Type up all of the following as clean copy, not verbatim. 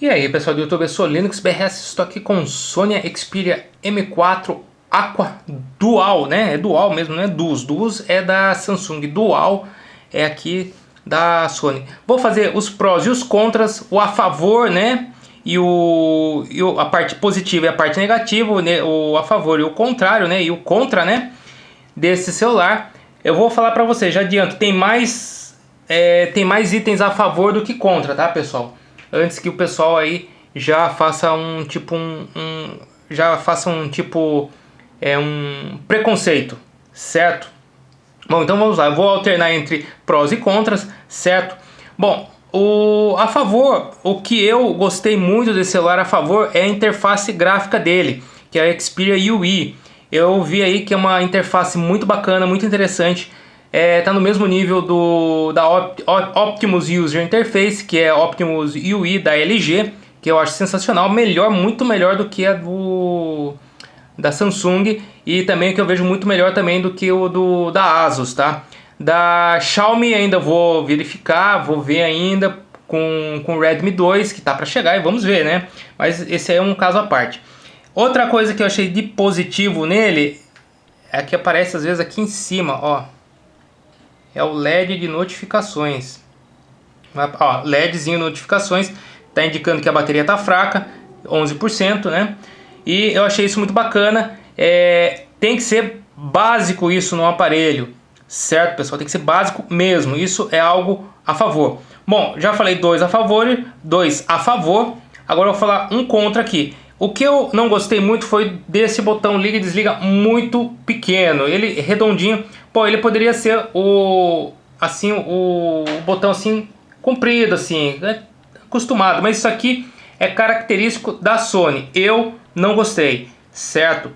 E aí pessoal do YouTube, eu sou Linux BRS, estou aqui com o Sony Xperia M4 Aqua Dual, né? É Dual mesmo, não é Duos. Duos é da Samsung, Dual é aqui da Sony. Vou fazer os prós e os contras, o a favor, né? A parte positiva e a parte negativa, né? O a favor e o contrário, né? E o contra, né? Desse celular. Eu vou falar para você, já adianto, tem mais itens a favor do que contra, tá pessoal? Antes que o pessoal aí já faça um preconceito, certo? Bom, então vamos lá, eu vou alternar entre prós e contras, certo? Bom, a favor, o que eu gostei muito desse celular a favor é a interface gráfica dele, que é a Xperia UI. Eu vi aí que é uma interface muito bacana, muito interessante. Tá no mesmo nível da Optimus User Interface, que é Optimus UI da LG, que eu acho sensacional, muito melhor do que a da Samsung, e também que eu vejo muito melhor também do que o da Asus, tá? Da Xiaomi ainda vou verificar, vou ver ainda com o Redmi 2, que tá para chegar, e vamos ver, né? Mas esse aí é um caso à parte. Outra coisa que eu achei de positivo nele é que aparece às vezes aqui em cima, ó. É o LED de notificações. Ó, LEDzinho notificações, tá indicando que a bateria tá fraca, 11%, né? E eu achei isso muito bacana. Tem que ser básico isso no aparelho, certo, pessoal? Tem que ser básico mesmo. Isso é algo a favor. Bom, já falei dois a favor, dois a favor. Agora eu vou falar um contra aqui. O que eu não gostei muito foi desse botão liga e desliga muito pequeno. Ele redondinho. Pô, ele poderia ser o botão assim comprido assim, acostumado, mas isso aqui é característico da Sony. Eu não gostei, certo?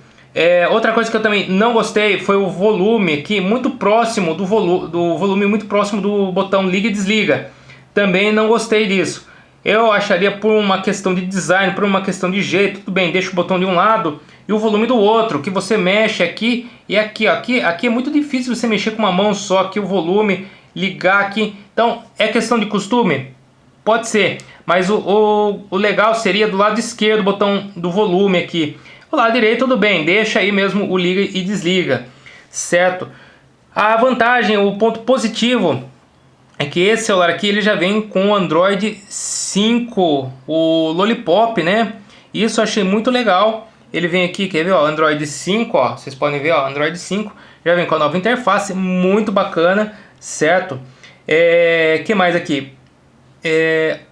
Outra coisa que eu também não gostei foi o volume aqui muito próximo do volume muito próximo do botão liga e desliga. Também não gostei disso. Eu acharia, por uma questão de design, por uma questão de jeito, tudo bem, deixa o botão de um lado e o volume do outro, que você mexe aqui e aqui, ó, aqui é muito difícil você mexer com uma mão só, aqui o volume, ligar aqui. Então, é questão de costume? Pode ser, mas o legal seria do lado esquerdo o botão do volume aqui. O lado direito, tudo bem, deixa aí mesmo o liga e desliga, certo? A vantagem, o ponto positivo é que esse celular aqui ele já vem com o Android 5, o Lollipop, né? Isso eu achei muito legal. Ele vem aqui, quer ver, ó, Android 5, ó, vocês podem ver, ó, Android 5, já vem com a nova interface, muito bacana, certo? Que mais aqui?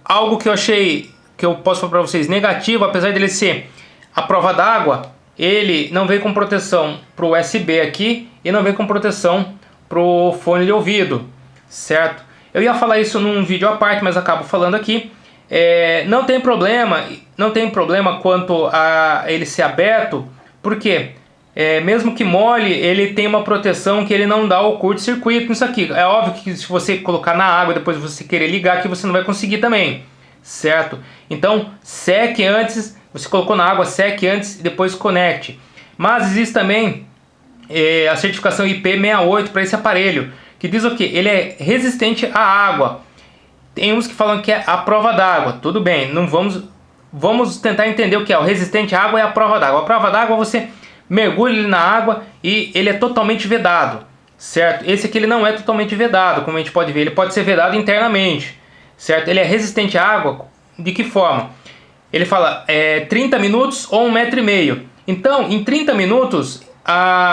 Algo que eu achei, que eu posso falar para vocês, negativo, apesar dele ser a prova d'água, ele não vem com proteção para o USB aqui e não vem com proteção para o fone de ouvido, certo? Eu ia falar isso num vídeo à parte, mas acabo falando aqui. Não tem problema quanto a ele ser aberto, porque mesmo que molhe, ele tem uma proteção que ele não dá o curto-circuito nisso aqui. É óbvio que se você colocar na água, depois você querer ligar aqui, você não vai conseguir também, certo? Então, seque antes, você colocou na água, seque antes e depois conecte. Mas existe também a certificação IP68 para esse aparelho, que diz o que? Ele é resistente à água. Tem uns que falam que é a prova d'água. Tudo bem, não vamos tentar entender o que é. O resistente à água é a prova d'água. A prova d'água você mergulha ele na água e ele é totalmente vedado, certo? Esse aqui ele não é totalmente vedado, como a gente pode ver. Ele pode ser vedado internamente, certo? Ele é resistente à água de que forma? Ele fala 30 minutos ou 1,5 m. Então, em 30 minutos,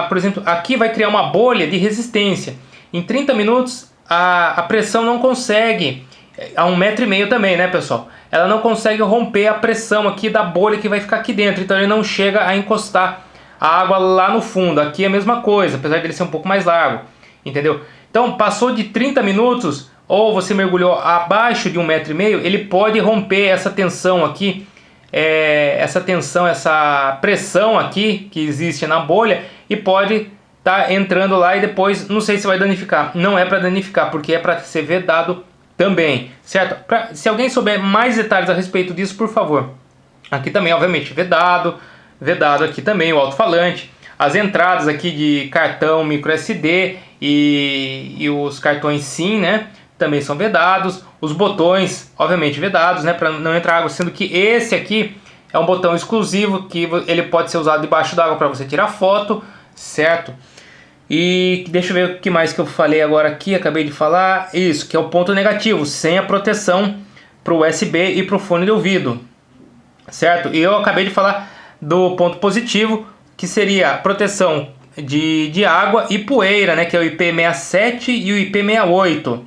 por exemplo, aqui vai criar uma bolha de resistência. Em 30 minutos a pressão não consegue, a 1,5 m também, né pessoal? Ela não consegue romper a pressão aqui da bolha que vai ficar aqui dentro, então ele não chega a encostar a água lá no fundo. Aqui é a mesma coisa, apesar dele ser um pouco mais largo, entendeu? Então passou de 30 minutos, ou você mergulhou abaixo de 1,5 m, ele pode romper essa tensão aqui, essa pressão aqui que existe na bolha, e pode tá entrando lá e depois não sei se vai danificar. Não é para danificar, porque é para ser vedado também, certo? Se alguém souber mais detalhes a respeito disso, por favor. Aqui também, obviamente, vedado aqui também o alto-falante, as entradas aqui de cartão micro SD e os cartões SIM, né? Também são vedados. Os botões, obviamente, vedados, né, para não entrar água, sendo que esse aqui é um botão exclusivo que ele pode ser usado debaixo d'água para você tirar foto, certo? E deixa eu ver o que mais que eu falei agora aqui, acabei de falar. Isso, que é o ponto negativo, sem a proteção para o USB e para o fone de ouvido, certo? E eu acabei de falar do ponto positivo, que seria a proteção de água e poeira, né? Que é o IP67 e o IP68,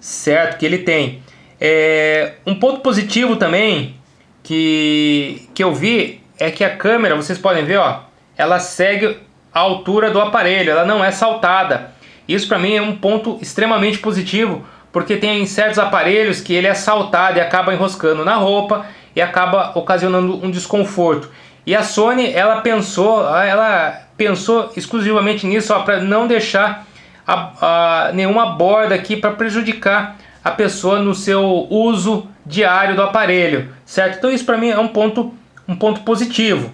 certo? Que ele tem. Um ponto positivo também que eu vi é que a câmera, vocês podem ver, ó, ela segue a altura do aparelho, ela não é saltada. Isso para mim é um ponto extremamente positivo, porque tem certos aparelhos que ele é saltado e acaba enroscando na roupa e acaba ocasionando um desconforto. E a Sony, ela pensou exclusivamente nisso, para não deixar nenhuma borda aqui para prejudicar a pessoa no seu uso diário do aparelho, certo? Então isso para mim é um ponto positivo,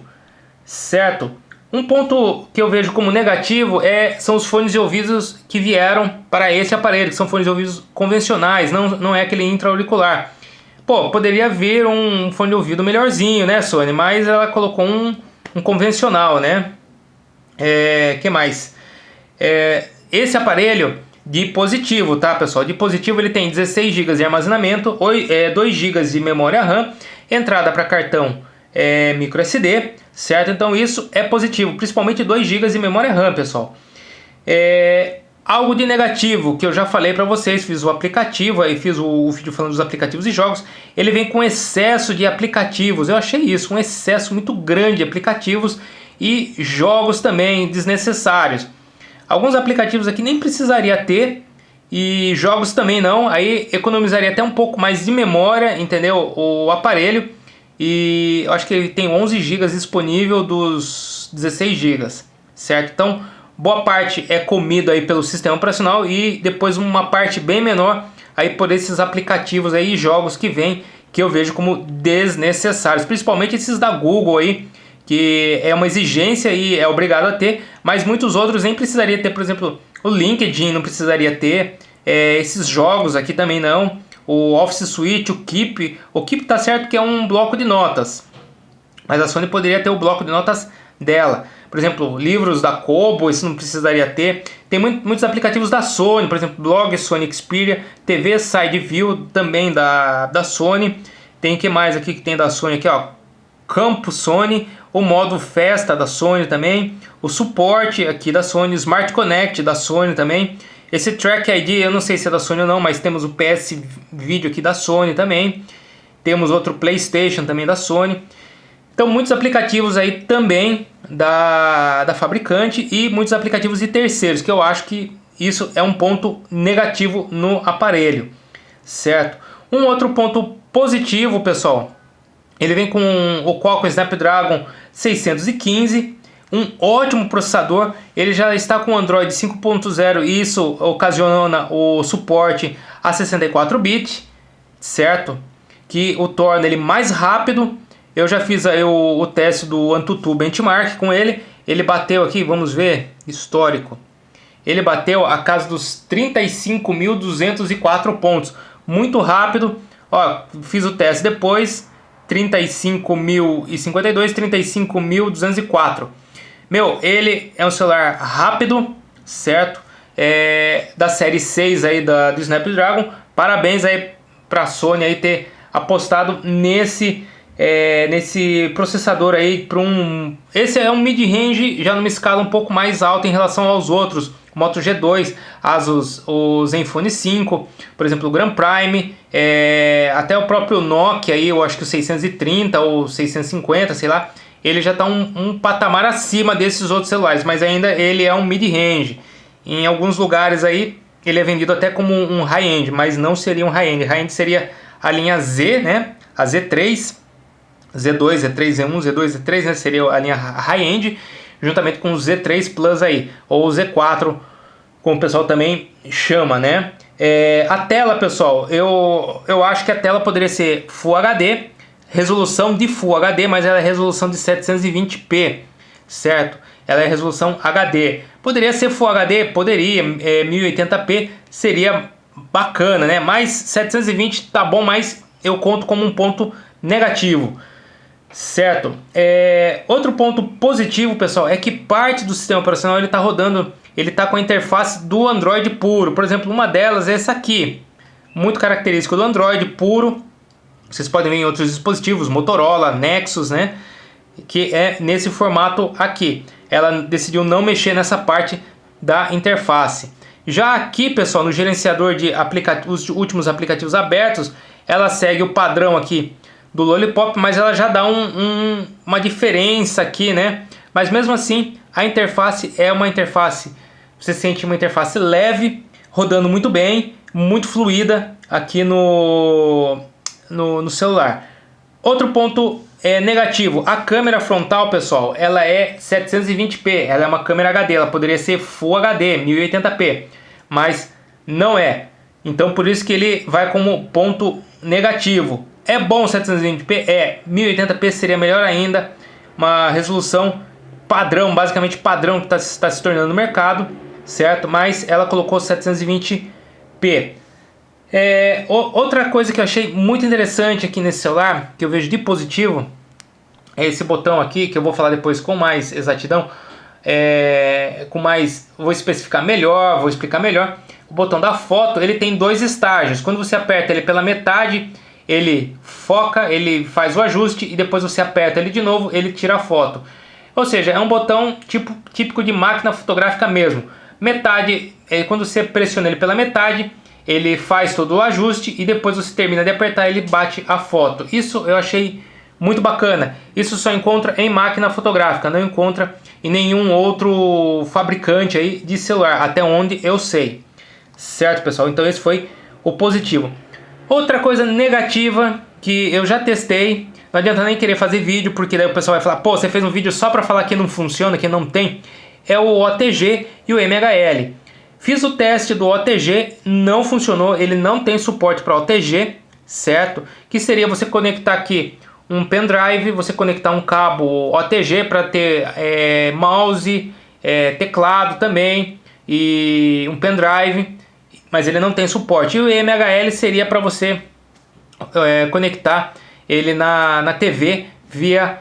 certo? Um ponto que eu vejo como negativo são os fones de ouvidos que vieram para esse aparelho, que são fones de ouvidos convencionais, não é aquele intra-auricular. Pô, poderia vir um fone de ouvido melhorzinho, né, Sony? Mas ela colocou um convencional, né? Que mais? Esse aparelho de positivo, tá, pessoal? De positivo ele tem 16 GB de armazenamento, 2 GB de memória RAM, entrada para cartão micro SD, certo? Então isso é positivo, principalmente 2 GB de memória RAM, pessoal. Algo de negativo que eu já falei para vocês, fiz o aplicativo, aí fiz o vídeo falando dos aplicativos e jogos. Ele vem com excesso de aplicativos, eu achei isso, um excesso muito grande de aplicativos e jogos também desnecessários. Alguns aplicativos aqui nem precisaria ter e jogos também não, aí economizaria até um pouco mais de memória, entendeu? O aparelho, e eu acho que ele tem 11 GB disponível dos 16 GB, certo? Então boa parte é comido aí pelo sistema operacional e depois uma parte bem menor aí por esses aplicativos aí, jogos que vem, que eu vejo como desnecessários, principalmente esses da Google aí, que é uma exigência e é obrigado a ter, mas muitos outros nem precisaria ter. Por exemplo, o LinkedIn não precisaria ter, esses jogos aqui também não, o Office Suite, o Keep tá certo que é um bloco de notas, mas a Sony poderia ter o bloco de notas dela. Por exemplo, livros da Kobo, isso não precisaria ter. Tem muitos aplicativos da Sony, por exemplo, blog Sony Xperia, TV Side View também da Sony. Tem que mais aqui que tem da Sony aqui, ó, Campo Sony, o modo festa da Sony também, o suporte aqui da Sony, Smart Connect da Sony também. Esse Track ID eu não sei se é da Sony ou não, mas temos o PS Video aqui da Sony também. Temos outro PlayStation também da Sony. Então muitos aplicativos aí também da fabricante e muitos aplicativos de terceiros, que eu acho que isso é um ponto negativo no aparelho, certo? Um outro ponto positivo, pessoal, ele vem com o Qualcomm Snapdragon 615, um ótimo processador. Ele já está com Android 5.0 e isso ocasiona o suporte a 64 bits, certo? Que o torna ele mais rápido. Eu já fiz aí o teste do AnTuTu Benchmark com ele. Ele bateu aqui, vamos ver, histórico. Ele bateu a casa dos 35.204 pontos. Muito rápido. Ó, fiz o teste depois. 35.052, 35.204. Meu, ele é um celular rápido, certo? Da série 6 aí do Snapdragon. Parabéns aí pra Sony aí ter apostado nesse processador aí para esse é um mid-range já numa escala um pouco mais alta em relação aos outros, Moto G2, Asus, o Zenfone 5, por exemplo, o Grand Prime, até o próprio Nokia aí, eu acho que o 630 ou 650, sei lá, ele já está um patamar acima desses outros celulares, mas ainda ele é um mid-range. Em alguns lugares aí ele é vendido até como um high-end, mas não seria um high-end. High-end seria a linha Z, né? A Z3, Z2, Z3, Z1, Z2, Z3, né? Seria a linha high-end, juntamente com o Z3 Plus aí, ou o Z4, como o pessoal também chama, né? A tela, pessoal, eu acho que a tela poderia ser Full HD, resolução de Full HD, mas ela é resolução de 720p, certo? Ela é resolução HD. Poderia ser Full HD? Poderia. 1080p seria bacana, né? Mas 720 tá bom, mas eu conto como um ponto negativo, certo? Outro ponto positivo, pessoal, é que parte do sistema operacional ele tá rodando, ele tá com a interface do Android puro. Por exemplo, uma delas é essa aqui, muito característico do Android puro. Vocês podem ver em outros dispositivos, Motorola, Nexus, né? Que é nesse formato aqui. Ela decidiu não mexer nessa parte da interface. Já aqui, pessoal, no gerenciador de os últimos aplicativos abertos, ela segue o padrão aqui do Lollipop, mas ela já dá uma diferença aqui, né? Mas mesmo assim, a interface é uma interface, você sente uma interface leve, rodando muito bem, muito fluida aqui no celular. Outro ponto negativo, a câmera frontal, pessoal, ela é 720p, ela é uma câmera HD, ela poderia ser Full HD, 1080p, mas não é. Então por isso que ele vai como ponto negativo. É bom 720p? 1080p seria melhor ainda, uma resolução padrão, basicamente padrão que está se tornando no mercado, certo? Mas ela colocou 720p. Outra coisa que eu achei muito interessante aqui nesse celular, que eu vejo de positivo, é esse botão aqui, que eu vou falar depois com mais exatidão, vou especificar melhor, vou explicar melhor. O botão da foto, ele tem dois estágios. Quando você aperta ele pela metade, ele foca, ele faz o ajuste, e depois você aperta ele de novo, ele tira a foto. Ou seja, é um botão típico de máquina fotográfica mesmo. Metade, quando você pressiona ele pela metade, ele faz todo o ajuste e depois você termina de apertar, ele bate a foto. Isso eu achei muito bacana. Isso só encontra em máquina fotográfica, não encontra em nenhum outro fabricante aí de celular, até onde eu sei. Certo, pessoal? Então esse foi o positivo. Outra coisa negativa que eu já testei, não adianta nem querer fazer vídeo, porque daí o pessoal vai falar, pô, você fez um vídeo só para falar que não funciona, que não tem, é o OTG e o MHL. Fiz o teste do OTG, não funcionou, ele não tem suporte para OTG, certo? Que seria você conectar aqui um pendrive, você conectar um cabo OTG para ter mouse, teclado também e um pendrive, mas ele não tem suporte. E o MHL seria para você conectar ele na TV via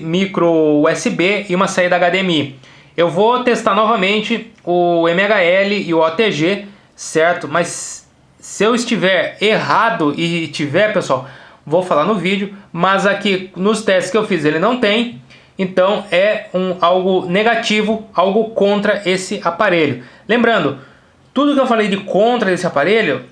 micro USB e uma saída HDMI. Eu vou testar novamente o MHL e o OTG, certo? Mas se eu estiver errado e tiver, pessoal, vou falar no vídeo. Mas aqui nos testes que eu fiz ele não tem. Então é algo negativo, algo contra esse aparelho. Lembrando, tudo que eu falei de contra esse aparelho,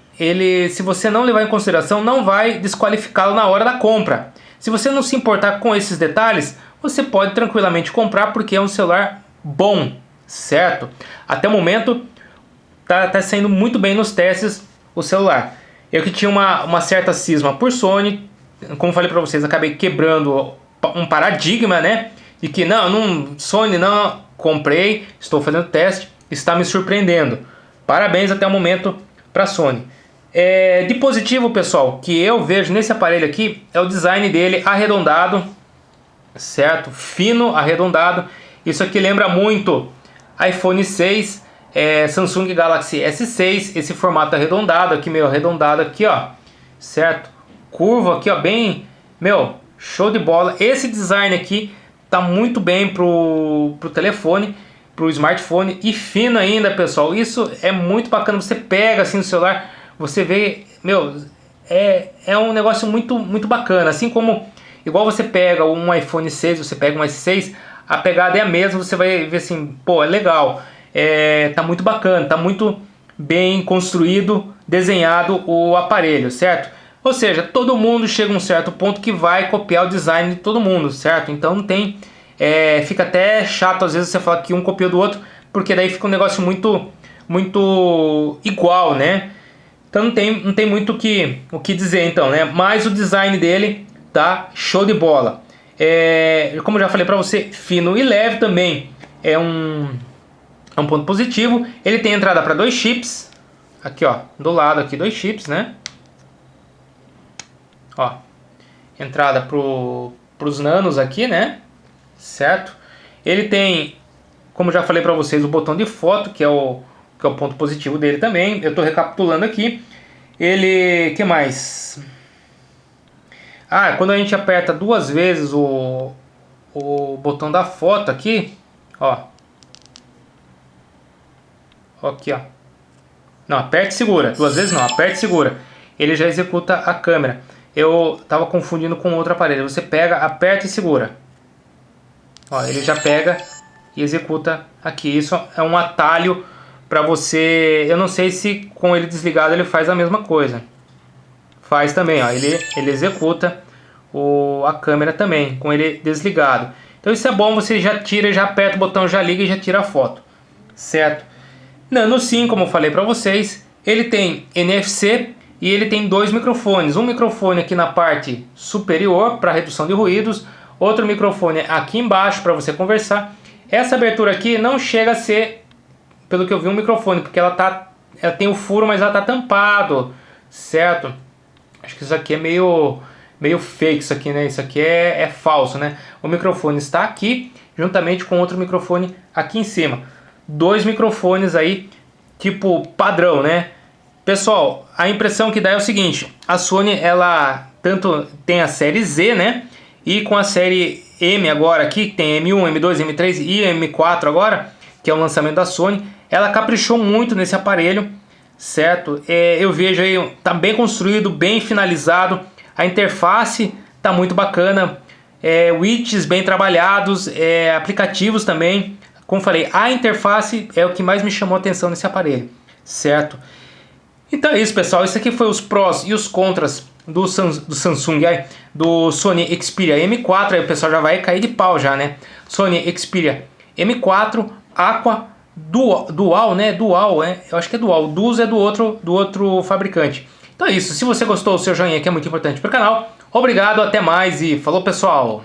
se você não levar em consideração, não vai desqualificá-lo na hora da compra. Se você não se importar com esses detalhes, você pode tranquilamente comprar, porque é um celular bom, certo? Até o momento tá saindo muito bem nos testes o celular. Eu que tinha uma certa cisma por Sony, como falei para vocês, acabei quebrando um paradigma, né? De que Sony não, comprei, estou fazendo teste, está me surpreendendo. Parabéns até o momento para a Sony. De positivo, pessoal, que eu vejo nesse aparelho aqui é o design dele arredondado, certo? Fino, arredondado. Isso aqui lembra muito iPhone 6, Samsung Galaxy S6, esse formato arredondado aqui, meio arredondado aqui, ó, certo? Curvo aqui, ó, bem, show de bola. Esse design aqui tá muito bem pro telefone, pro smartphone, e fino ainda, pessoal. Isso é muito bacana. Você pega assim no celular, você vê, é um negócio muito, muito bacana. Assim como, igual você pega um iPhone 6, você pega um S6, a pegada é a mesma, você vai ver assim, pô, é legal, tá muito bacana, tá muito bem construído, desenhado o aparelho, certo? Ou seja, todo mundo chega a um certo ponto que vai copiar o design de todo mundo, certo? Então não tem, fica até chato às vezes você falar que um copiou do outro, porque daí fica um negócio muito, muito igual, né? Então não tem muito o que dizer então, né? Mas o design dele tá show de bola. Como eu já falei para você, fino e leve também é um ponto positivo. Ele tem entrada para 2 chips, aqui ó, do lado aqui 2 chips, né? Ó, entrada pros nanos aqui, né? Certo? Ele tem, como já falei para vocês, o botão de foto, que é o que é o ponto positivo dele também. Eu estou recapitulando aqui. Ele, que mais? Ah, quando a gente aperta 2 vezes o botão da foto aqui, ó. Aqui, ó. Não, aperte e segura. 2 vezes não, aperte e segura. Ele já executa a câmera. Eu tava confundindo com outro aparelho. Você pega, aperta e segura. Ó, ele já pega e executa aqui. Isso é um atalho para você. Eu não sei se com ele desligado ele faz a mesma coisa. Faz também, ó. Ele executa a câmera também com ele desligado. Então isso é bom, você já tira, já aperta o botão, já liga e já tira a foto, certo? Nano SIM, como eu falei para vocês, ele tem NFC e ele tem 2 microfones. Um microfone aqui na parte superior para redução de ruídos, outro microfone aqui embaixo para você conversar. Essa abertura aqui não chega a ser, pelo que eu vi, um microfone, porque ela tem o furo, mas ela tá tampado, certo? Acho que isso aqui é meio fake, isso aqui, né? Isso aqui é falso, né? O microfone está aqui, juntamente com outro microfone aqui em cima. 2 microfones aí, tipo padrão, né? Pessoal, a impressão que dá é o seguinte: a Sony, ela tanto tem a série Z, né? E com a série M agora aqui, que tem M1, M2, M3 e M4 agora, que é o lançamento da Sony, ela caprichou muito nesse aparelho, certo? Eu vejo aí, tá bem construído, bem finalizado. A interface tá muito bacana, widgets bem trabalhados, aplicativos também. Como falei, a interface é o que mais me chamou a atenção nesse aparelho, certo? Então é isso, pessoal. Isso aqui foi os prós e os contras do Samsung, do Sony Xperia M4. Aí o pessoal já vai cair de pau já, né? Sony Xperia M4 Aqua Dual, né? Dual, eu acho que é Dual. Duos é do outro fabricante. Então é isso. Se você gostou, o seu joinha que é muito importante para o canal. Obrigado, até mais e falou, pessoal!